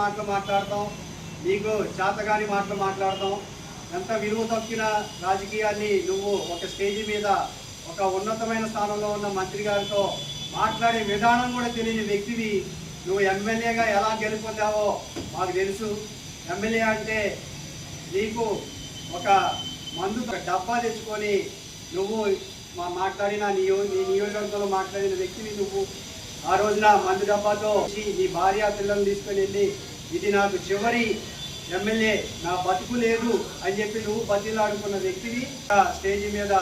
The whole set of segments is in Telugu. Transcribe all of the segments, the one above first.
మాటలు మాట్లాడతాం, నీకు చేతగాని మాటలు మాట్లాడతాం. ఎంత విలువ తక్కిన రాజకీయాన్ని నువ్వు ఒక స్టేజీ మీద ఒక ఉన్నతమైన స్థానంలో ఉన్న మంత్రి గారితో మాట్లాడే విధానం కూడా తెలియని వ్యక్తివి. నువ్వు ఎమ్మెల్యేగా ఎలా గెలుపొందావో మాకు తెలుసు. ఎమ్మెల్యే అంటే నీకు ఒక మందు డబ్బా తెచ్చుకొని నువ్వు మాట్లాడిన నీ నియోజకవర్గంలో మాట్లాడిన వ్యక్తిని నువ్వు. ఆ రోజున మందు డబ్బాతో నీ భార్య పిల్లల్ని తీసుకొని వెళ్ళి ఇది నాకు చివరి ఎమ్మెల్యే, నా బతుకు లేదు అని చెప్పి నువ్వు బతిలాడుకున్న వ్యక్తివి. స్టేజీ మీద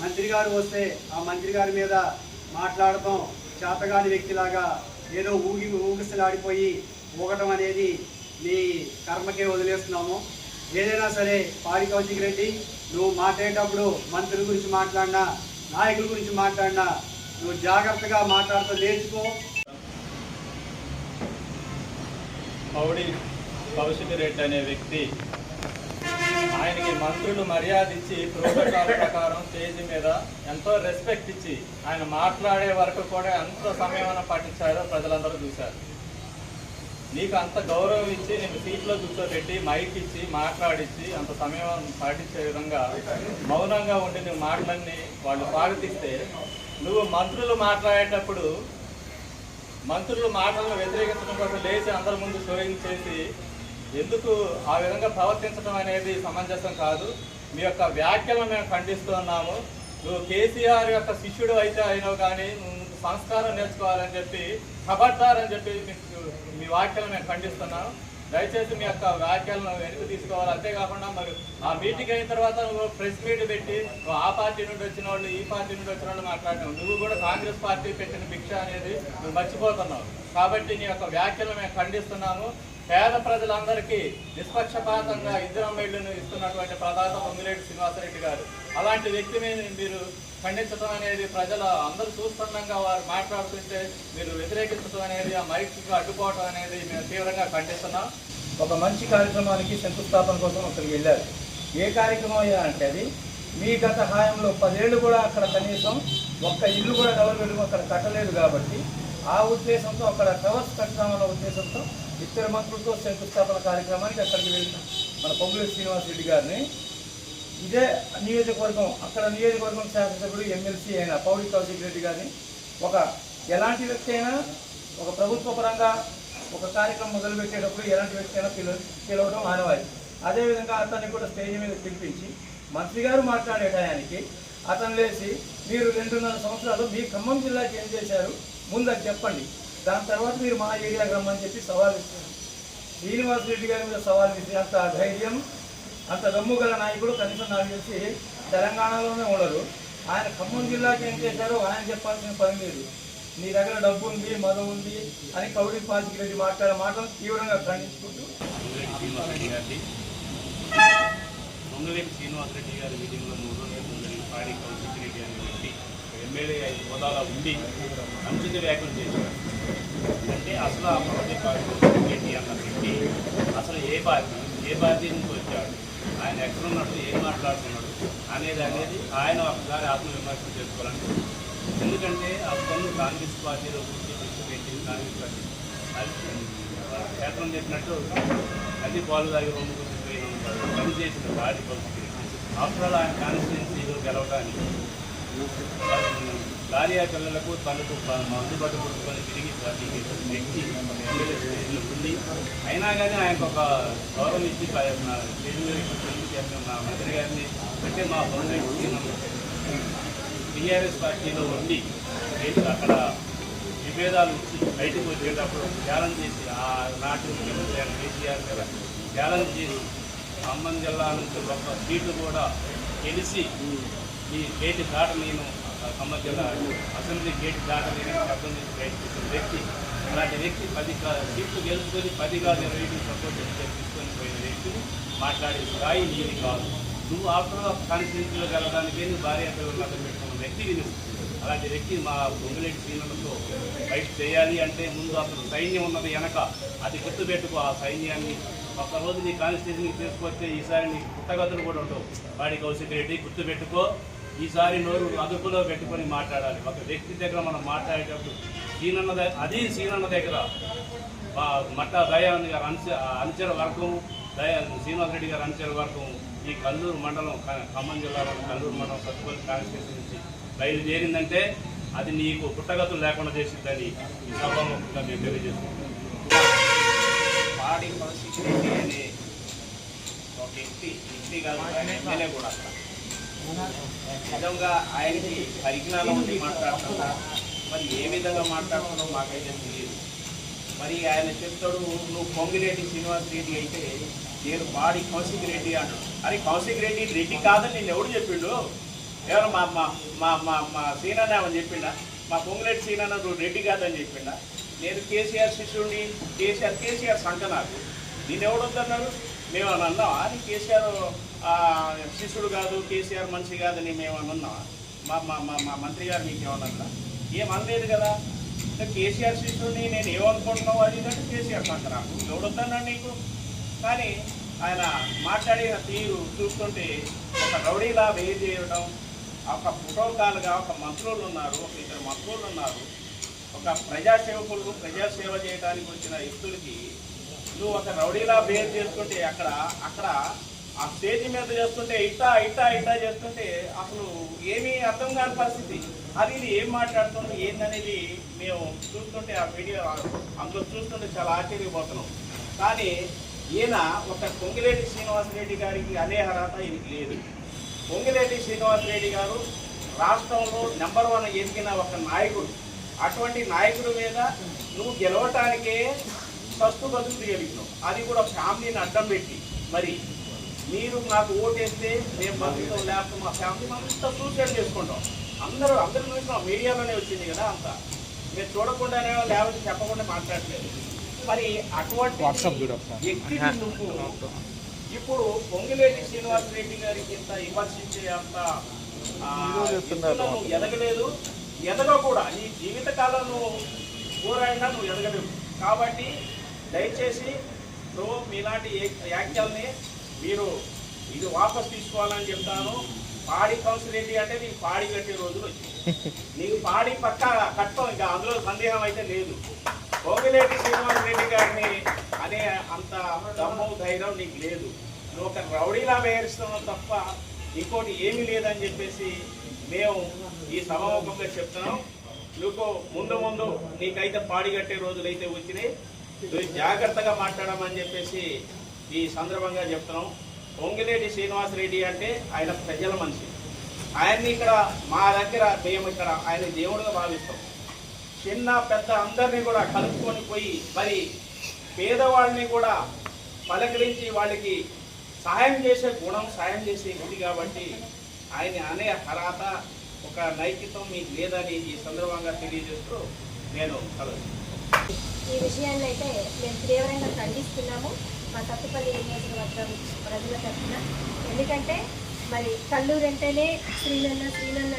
మంత్రి గారు వస్తే ఆ మంత్రి గారి మీద మాట్లాడటం చేతగాని వ్యక్తిలాగా ఏదో ఊగిసలాడిపోయి ఊగటం అనేది నీ కర్మకే వదిలేస్తున్నాము. ఏదైనా సరే పాడి కౌశిక్ రెడ్డి, నువ్వు మాట్లాడేటప్పుడు మంత్రుల గురించి మాట్లాడినా, నాయకుల గురించి మాట్లాడినా నువ్వు జాగ్రత్తగా మాట్లాడుతూ నేర్చుకో. పౌడి కౌశిక్ రెడ్డి అనే వ్యక్తి, ఆయనకి మంత్రులు మర్యాద ఇచ్చి ప్రోటోకాల్ ప్రకారం స్టేజ్ మీద ఎంతో రెస్పెక్ట్ ఇచ్చి ఆయన మాట్లాడే వరకు కూడా ఎంత సమయం పట్టించారో ప్రజలందరూ చూశారు. నీకు అంత గౌరవం ఇచ్చి నేను సీట్లో కూర్చోబెట్టి మైక్ ఇచ్చి మాట్లాడించి అంత సమయం పాటించే విధంగా మౌనంగా ఉండి నువ్వు మాటలన్నీ వాళ్ళు స్వాగతిస్తే, నువ్వు మంత్రులు మాట్లాడేటప్పుడు మంత్రులు మాటలను వ్యతిరేకించడం కోసం లేచి అందరి ముందు షోయింగ్ చేసి ఎందుకు ఆ విధంగా ప్రవర్తించడం అనేది సమంజసం కాదు. మీ యొక్క వ్యాఖ్యలను మేము ఖండిస్తున్నాము. నువ్వు కేసీఆర్ యొక్క శిష్యుడు అయితే అయినావు, కానీ నువ్వు సంస్కారం నేర్చుకోవాలని చెప్పి ఖబర్దార్ అని చెప్పి మీ వ్యాఖ్యలను మేము ఖండిస్తున్నాం. దయచేసి మీ యొక్క వ్యాఖ్యలను వెనక్కి తీసుకోవాలి. అంతేకాకుండా మరి ఆ మీటింగ్ అయిన తర్వాత నువ్వు ప్రెస్ మీట్ పెట్టి నువ్వు ఆ పార్టీ నుండి వచ్చిన వాళ్ళు ఈ పార్టీ నుండి వచ్చిన వాళ్ళు మాట్లాడినావు. నువ్వు కూడా కాంగ్రెస్ పార్టీ పెట్టిన భిక్ష అనేది నువ్వు మర్చిపోతున్నావు. కాబట్టి నీ యొక్క వ్యాఖ్యలను మేము ఖండిస్తున్నాము. పేద ప్రజలందరికీ నిష్పక్షపాతంగా ఇందిరమ్మ ఇళ్లను ఇస్తున్నటువంటి ప్రదాత పొంగిలేటి శ్రీనివాసరెడ్డి గారు, అలాంటి వ్యక్తిని మీరు ఖండించడం అనేది ప్రజలు అందరూ చూస్తుండగా వారు మాట్లాడుతుంటే మీరు వ్యతిరేకించడం అనేది, ఆ మైక్కి అడ్డుకోవడం అనేది మేము తీవ్రంగా ఖండిస్తున్నాం. ఒక మంచి కార్యక్రమానికి శంకుస్థాపన కోసం అక్కడికి వెళ్ళారు. ఏ కార్యక్రమం అయ్యా అంటే అది మీ గత హాయంలో 10 ఏళ్ళు కూడా అక్కడ కనీసం ఒక్క ఇల్లు కూడా డబుల్ బెడ్రూమ్ అక్కడ కట్టలేదు. కాబట్టి ఆ ఉద్దేశంతో అక్కడ టవర్స్ కట్టడామన్న ఉద్దేశంతో ఇద్దరు మంత్రులతో శంకుస్థాపన కార్యక్రమానికి అక్కడికి వెళ్ళిన మన పొంగులేటి శ్రీనివాసరెడ్డి గారిని, ఇదే నియోజకవర్గం అక్కడ నియోజకవర్గం శాసనసభ్యుడు ఎమ్మెల్సీ అయిన పౌడి కౌశిక్ రెడ్డి గారిని ఒక ఎలాంటి వ్యక్తి అయినా ఒక ప్రభుత్వ పరంగా ఒక కార్యక్రమం మొదలుపెట్టేటప్పుడు ఎలాంటి వ్యక్తి అయినా పిలవడం ఆనవాయి. అదేవిధంగా అతన్ని కూడా స్టేజ్ మీద పిలిపించి మంత్రి గారు మాట్లాడే టయానికి అతను లేచి మీరు 2.5 సంవత్సరాలు మీ ఖమ్మం జిల్లాకి ఏం చేశారు ముందు అది చెప్పండి, దాని తర్వాత మీరు మా ఏరియాకి రమ్మని చెప్పి సవాల్ ఇస్తారు. శ్రీనివాసరెడ్డి గారి మీద సవాల్ ఇస్తే అంత ధైర్యం అంత దమ్ము గల నాయకుడు కనీసం నాకు తెలిసి తెలంగాణలోనే ఉండరు. ఆయన ఖమ్మం జిల్లాకి ఏం చేశారో ఆయన చెప్పాల్సిన పని లేదు. నీ దగ్గర డబ్బు ఉంది, మదం ఉంది అని పౌడి కౌశిక్ రెడ్డి మాట్లాడే మాటలు తీవ్రంగా ఖండించుకుంటూ పొంగులేటి శ్రీనివాసరెడ్డి గారి మీటింగ్లో 3 రోజుల ముందు పాడి కౌశిక్ రెడ్డి అనే వ్యక్తి ఎమ్మెల్యే హోదాలో ఉండి అనుచిత వ్యాఖ్యలు చేశారు. అంటే అసలు ఆ పౌడి కౌశిక్ రెడ్డి అన్న వ్యక్తి అసలు ఏ పార్టీ నుంచి వచ్చాడు, ఆయన ఎక్కడున్నట్టు ఏం మాట్లాడుతున్నాడు అనేది ఆయన ఒకసారి ఆత్మవిమర్శనం చేసుకోవాలంటే. ఎందుకంటే అతను కాంగ్రెస్ పార్టీలో పెట్టింది కాంగ్రెస్ పార్టీ అది క్షేత్రం చెప్పినట్టు అన్ని పాలు తాగి 2 గుర్తిపోయిన పని చేసిన పార్టీ పరిస్థితి. ఆఫ్టర్ ఆయన కాన్స్టిట్యున్సీలో గెలవడానికి లారియా పిల్లలకు తనకు అందుబాటు కొట్టుకొని తిరిగి వ్యక్తి ఎమ్మెల్యే స్టేజ్లో ఉంది. అయినా కానీ ఆయనకు ఒక గౌరవం ఇచ్చి నా మంత్రి గారిని అంటే మా టీఆర్ఎస్ పార్టీలో ఉండి అక్కడ విభేదాలు ఇచ్చి బయటకు వచ్చేటప్పుడు ఛాలెంజ్ చేసి ఆ నాటి ముఖ్యమంత్రి కేసీఆర్ మీద ఛాలెంజ్ చేసి ఖమ్మం జిల్లా నుంచి ఒక సీటు కూడా గెలిచి ఈ గేటు దాట నేను ఖమ్మం జిల్లా అసెంబ్లీ గేటు దాట నేను శబ్దం చేసి బయటకు వచ్చిన వ్యక్తి. అలాంటి వ్యక్తి 10 సీట్లు గెలుచుకొని 10 కాదు 20 సపోర్ట్ తీసుకొని పోయిన వ్యక్తిని మాట్లాడే స్థాయి నీది కాదు. నువ్వు ఆఫ్టర్ కాన్స్టిట్యున్సీలో గెలవడానికి నువ్వు భార్య పిల్లలు అక్కడ పెట్టుకున్న వ్యక్తివి నువ్వు. అలాంటి వ్యక్తి మా పొంగులేటి శ్రీనివాసతో ఫైట్ చేయాలి అంటే ముందు అసలు సైన్యం ఉన్నది వెనక, అది గుర్తుపెట్టుకో. ఆ సైన్యాన్ని ఒక్కరోజు నీ కాన్స్టిట్యూషన్కి తీసుకొస్తే ఈసారి నీ పుట్టగతులు కూడా ఉండవు. పాడి కౌశిక్ రెడ్డి గుర్తుపెట్టుకో, ఈసారి నోరు అదుపులో పెట్టుకొని మాట్లాడాలి. ఒక వ్యక్తి దగ్గర మనం మాట్లాడేటప్పుడు సీనన్న దగ్గర మట్ట దయానంద్ గారు అనుచర వర్గం శ్రీనివాసరెడ్డి గారు అనుచర వర్గం ఈ కల్లూరు మండలం ఖమ్మం జిల్లాలో కల్లూరు మండలం సత్తుపల్లి కాన్స్టిట్యూన్సీ నుంచి బయలుదేరిందంటే అది నీకు పుట్టగతులు లేకుండా చేసిందని ఈ సభాముఖంగా మేము తెలియజేస్తున్నాం. పాడి కౌశిక్ రెడ్డి అనే ఒక వ్యక్తి కాదు, ఆయన ఎమ్మెల్యే కూడా అక్కడ నిజంగా ఆయనకి పరిజ్ఞానం ఉంది మాట్లాడుతున్నా, మరి ఏ విధంగా మాట్లాడుతున్నావు మాకైతే తెలియదు. మరి ఆయన చెప్తాడు నువ్వు పొంగిరెడ్డి శ్రీనివాస్ రెడ్డి అయితే నేను పాడి కౌశిక్ రెడ్డి అంటాడు. అరే కౌశిక్ రెడ్డి రెడ్డి కాదని నేను ఎవడు చెప్పిండు? ఎవరు మా మా మా మా మా సీనన్న ఏమని చెప్పిండా? మా పొంగిరెడ్డి సీనన్న నువ్వు రెడ్డి కాదని చెప్పిండా? నేను కేసీఆర్ శిష్యుడిని, కేసీఆర్ సంఖ నాకు, నేను ఎవడొద్దన్నాడు? మేము అని అన్నావా? అని కేసీఆర్ శిష్యుడు కాదు, కేసీఆర్ మనిషి కాదని మేము అని అన్నావా? మా మా మా మా మంత్రి గారు మీకు ఏమన్నా ఏమనలేదు కదా. కేసీఆర్ శిష్యుడిని నేను ఏమనుకుంటున్నావు అది అంటే కేసీఆర్ సంఖ నాకు, ఎవడొద్దన్నాడు నీకు? కానీ ఆయన మాట్లాడిన తీరు చూస్తుంటే ఒక రౌడీలా వేరు చేయడం, ఒక ప్రోటోకాల్గా ఒక మంత్రులు ఉన్నారు, ఒక ఇద్దరు మంత్రులు ఉన్నారు, ఒక ప్రజాసేవకులకు ప్రజాసేవ చేయడానికి వచ్చిన వ్యక్తులకి నువ్వు ఒక రౌడీలా బిహేవ్ చేసుకుంటే అక్కడ ఆ స్టేజ్ మీద చేస్తుంటే ఇట్టా చేస్తుంటే అసలు ఏమీ అర్థం కాని పరిస్థితి. అది ఇది ఏం మాట్లాడుతుంది ఏందనేది మేము చూస్తుంటే ఆ వీడియో అందులో చూస్తుంటే చాలా ఆశ్చర్యపోతున్నాం. కానీ ఈయన ఒక పొంగిరెడ్డి శ్రీనివాసరెడ్డి గారికి అనే అర్హత ఈయనకి లేదు. పొంగిరెడ్డి శ్రీనివాసరెడ్డి గారు రాష్ట్రంలో నెంబర్ 1 ఎదిగిన ఒక నాయకుడు. అటువంటి నాయకుడి మీద నువ్వు గెలవటానికే సస్తు బతుకు గెలిచినావు, అది కూడా ఫ్యామిలీని అడ్డం పెట్టి. మరి మీరు నాకు ఓటేస్తే మేము బతుకుతాం, లేకపోతే మా ఫ్యామిలీ అంతా సూసైడ్ చేసుకుంటాం. అందరూ చూసినాం, మీడియాలోనే వచ్చింది కదా అంతా. మీరు చూడకుండానే లేకపోతే చెప్పకుండా మాట్లాడలేదు. మరి అటువంటి వ్యక్తిని నువ్వు ఇప్పుడు పొంగిరెడ్డి శ్రీనివాసరెడ్డి గారికి ఇంత విమర్శించే అంత నువ్వు ఎదగలేదు, ఎదగ కూడా నీ జీవితకాలంలో పోరాడినా నువ్వు ఎదగలేవు. కాబట్టి దయచేసి నువ్వు మీలాంటి వ్యాఖ్యల్ని మీరు ఇది వాపస్ తీసుకోవాలని చెప్తాను. పాడి కౌశిక్ రెడ్డి అంటే నీకు పాడి కట్టే రోజులు వచ్చింది. నీకు పాడి పక్కా కట్టం, ఇంకా అందులో సందేహం అయితే లేదు. పొంగిరెడ్డి శ్రీనివాసరెడ్డి గారిని అనే అంత దమ్ము ధైర్యం నీకు లేదు. నువ్వు ఒక రౌడీలా వ్యవహరిస్తున్నావు తప్ప ఇంకోటి ఏమీ లేదని చెప్పేసి మేము ఈ సభాముఖంగా చెప్తున్నాం. నువ్వు ముందు నీకైతే పాడి కట్టే రోజులు అయితే వచ్చినాయి, నువ్వు జాగ్రత్తగా మాట్లాడమని చెప్పేసి ఈ సందర్భంగా చెప్తున్నాం. పొంగిరెడ్డి శ్రీనివాసరెడ్డి అంటే ఆయన ప్రజల మనిషి. ఆయన్ని ఇక్కడ మా దగ్గర మేము ఇక్కడ ఆయన దేవుడిగా భావిస్తాం. చిన్న పెద్ద అందరినీ కూడా కలుపుకొని పోయి మరి పేదవాళ్ళని కూడా పలకరించి వాళ్ళకి సహాయం చేసే గుణం, సాయం చేసే గుడి కాబట్టి ఆయన అనే అర్హత ఒక నైతికం మీకు లేదని ఈ సందర్భంగా తెలియజేస్తూ నేను ఈ విషయాన్ని అయితే మేము తీవ్రంగా ఖండిస్తున్నాము మా సత్తుపల్లి నియోజకవర్గం ప్రజల తరఫున. ఎందుకంటే మరి కల్లూరు అంటేనే శ్రీనన్న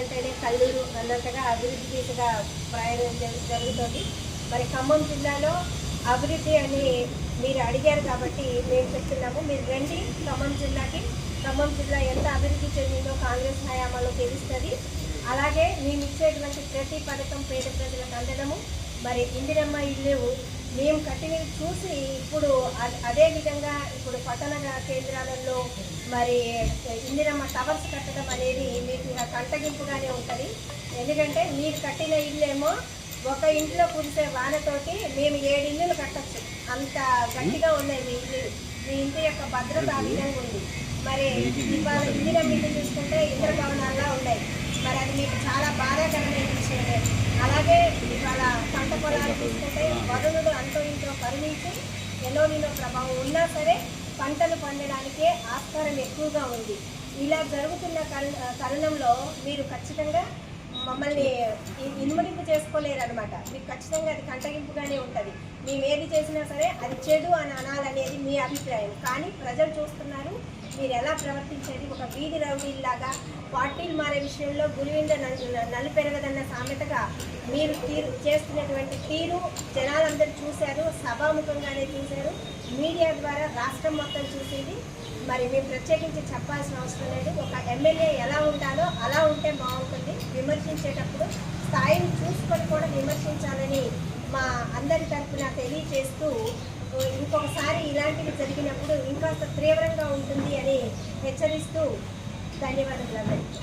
అంటేనే కల్లూరు అన్నట్టుగా అభివృద్ధి దిశగా ప్రయాణం జరుగుతుంది. మరి ఖమ్మం జిల్లాలో అభివృద్ధి అని మీరు అడిగారు కాబట్టి మేము చెప్తున్నాము, మీరు రండి ఖమ్మం జిల్లాకి. ఖమ్మం జిల్లా ఎంత అభివృద్ధి చెందిందో కాంగ్రెస్ హయాంలో తెలుస్తుంది. అలాగే మేము ఇచ్చేటువంటి ప్రతి పథకం పేద ప్రజలకు అందడము, మరి ఇందిరమ్మ ఇల్లు మేము కట్టినవి చూసి ఇప్పుడు అదే విధంగా ఇప్పుడు పట్టణ కేంద్రాలలో మరి ఇందిరమ్మ టవర్స్ కట్టడం అనేది మీకు కంటగింపుగానే ఉంటుంది. ఎందుకంటే మీరు కట్టిన ఇల్లేమో ఒక ఇంట్లో కురిసే వానతోటి మేము 7 ఇల్లులు కట్టచ్చు, అంత గట్టిగా ఉన్నాయి మీ ఇల్లు. మీ ఇంటి యొక్క భద్రత ఆ విధంగా ఉంది. మరి ఇవాళ ఇందిరమ్మ ఇల్లు చూసుకుంటే ఇంద్ర భవనాల్లో ఉన్నాయి. మరి అది మీకు చాలా బాధాకరమైన విషయమే. అలాగే ఇవాళ పంట పొలాలు చూసుకుంటే వరుణుడు అంతో ఇంట్లో కరుణించి ఎలోనిలో ప్రభావం ఉన్నా సరే పంటలు పండడానికే ఆస్కారం ఎక్కువగా ఉంది. ఇలా జరుగుతున్న తరుణంలో మీరు ఖచ్చితంగా మమ్మల్ని ఇన్ముడింపు చేసుకోలేరనమాట. మీకు ఖచ్చితంగా అది కంటగింపుగానే ఉంటుంది. మేము ఏది చేసినా సరే అది చెడు అని అనాలనేది మీ అభిప్రాయం. కానీ ప్రజలు చూస్తున్నారు మీరు ఎలా ప్రవర్తించేది. ఒక వీధి రౌడీలాగా పార్టీలు మారే విషయంలో గురివింద నలు పెరగదన్న సామెతగా మీరు చేస్తున్నటువంటి తీరు జనాలందరూ చూశారు, సభాముఖంగానే చూశారు, మీడియా ద్వారా రాష్ట్రం మొత్తం చూసేది. మరి మేము ప్రత్యేకించి చెప్పాల్సిన అవసరం లేదు. ఒక ఎమ్మెల్యే ఎలా ఉండాలో అలా ఉంటే బాగుంటుంది. విమర్శించేటప్పుడు స్థాయిని చూసుకొని కూడా విమర్శించాలని మా అందరి తరఫున తెలియజేస్తూ ఇలాంటివి జరిగినప్పుడు ఇంకాస్త తీవ్రంగా ఉంటుంది అని హెచ్చరిస్తూ ధన్యవాదాలు అందరికీ.